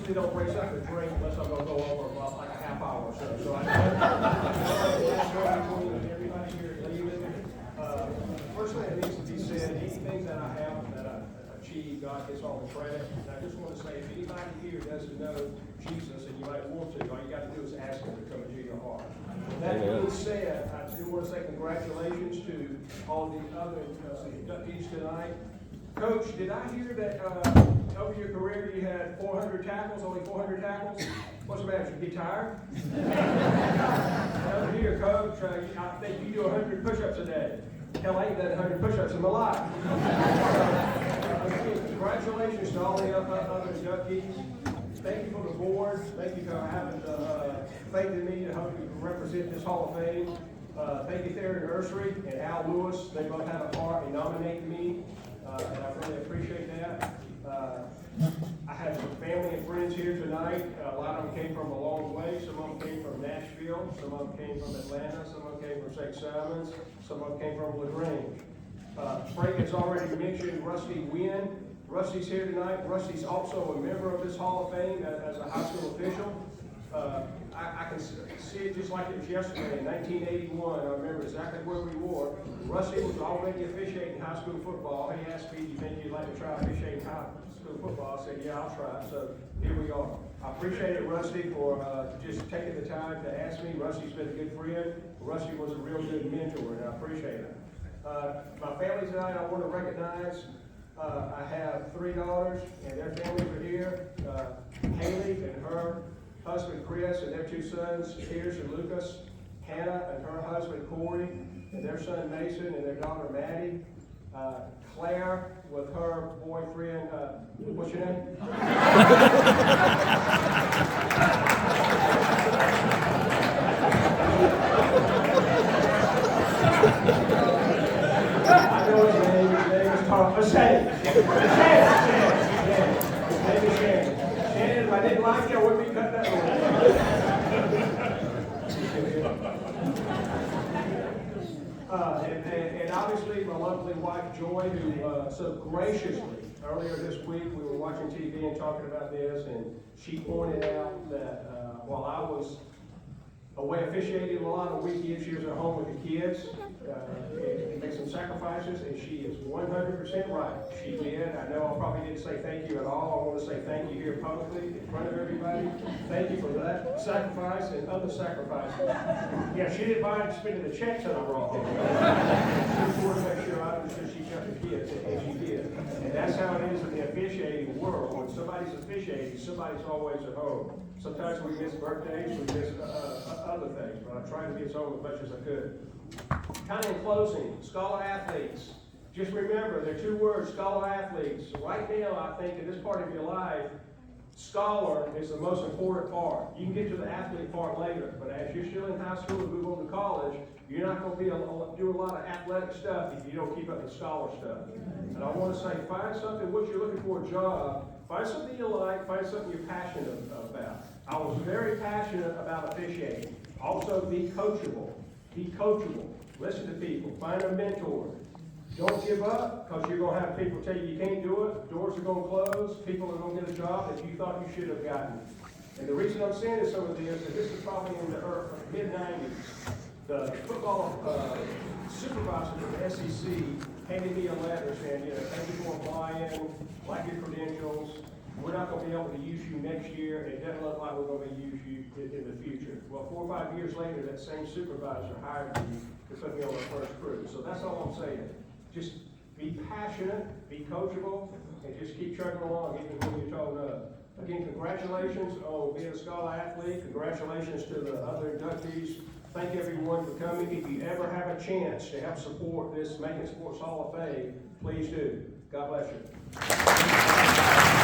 usually don't bring something to drink unless I'm going to go over about like a half hour or so. So everybody here is leaving. First thing that needs to be said, anything that I have that I achieve, God gets all the credit. And I just want to say, if anybody here doesn't know Jesus and you might want to, all you got to do is ask him to come into your heart. That being said, I do want to say congratulations to all the other inductees tonight. Coach, did I hear that over your career you had 400 tackles, only 400 tackles? What's the matter? You get tired? Over here, Coach, I think you do 100 push-ups a day. Hell, I ain't done 100 push-ups in my life. Congratulations to all the other inductees. Thank you for the board. Thank you for having faith in me to help you represent this Hall of Fame. Thank you, Theron Nursery and Al Lewis. They both had a part in nominating me, and I really appreciate that. I have some family and friends here tonight. A lot of them came from a long way. Some of them came from Nashville. Some of them came from Atlanta. Some of them came from St. Simons. Some of them came from LaGrange. Frank has already mentioned Rusty Wynn. Rusty's here tonight. Rusty's also a member of this Hall of Fame as a high school official. I can see it just like it was yesterday in 1981. I remember exactly where we were. Rusty was already officiating high school football. He asked me, do you think you'd like to try officiating high school football? I said, yeah, I'll try. So here we are. I appreciate it, Rusty, for just taking the time to ask me. Rusty's been a good friend. Rusty was a real good mentor, and I appreciate it. My family tonight, I want to recognize. I have 3 daughters, and their families are here. Haley and her husband Chris and their 2 sons, Pierce and Lucas. Hannah and her husband Corey, and their son Mason and their daughter Maddie. Claire with her boyfriend, what's your name? I know his name is Tom. Shannon. Shannon, if I didn't like you, I wouldn't be cutting that one. And obviously my lovely wife Joy, who so graciously, earlier this week we were watching TV and talking about this, and she pointed out that while I was away officiating a lot of weekends, she was at home with the kids, and make some sacrifices, and she is 100% right. She did. I know I probably didn't say thank you at all. I want to say thank you here publicly in front of everybody. Thank you for that sacrifice and other sacrifices. Yeah, she didn't mind spending the checks that I brought there. She wanted to make sure I understood she kept the kids, and she did. And that's how it is in the officiating world. When somebody's officiating, somebody's always at home. Sometimes we miss birthdays, we miss other things, but I tried to get home as much as I could. Kind of in closing, scholar athletes. Just remember, there are 2 words, scholar athletes. Right now, I think in this part of your life, scholar is the most important part. You can get to the athlete part later, but as you're still in high school and move on to college, you're not going to be able to do a lot of athletic stuff if you don't keep up the scholar stuff. And I want to say, find something, what you're looking for a job, find something you like, find something you're passionate about. I was very passionate about officiating. Also, be coachable. Be coachable. Listen to people. Find a mentor. Don't give up, because you're going to have people tell you can't do it. Doors are going to close. People are going to get a job that you thought you should have gotten. And the reason I'm saying some of this is this is probably in the mid-90s. The football supervisor of the SEC handed me a letter saying, thank you for applying, like your credentials. We're not going to be able to use you next year, and it doesn't look like we're going to use you in the future. Well, 4 or 5 years later, that same supervisor hired me to put me on the first crew. So that's all I'm saying. Just be passionate, be coachable, and just keep trucking along, even when you're told no. Again, congratulations on being a scholar athlete. Congratulations to the other inductees. Thank everyone for coming. If you ever have a chance to help support this Macon Sports Hall of Fame, please do. God bless you.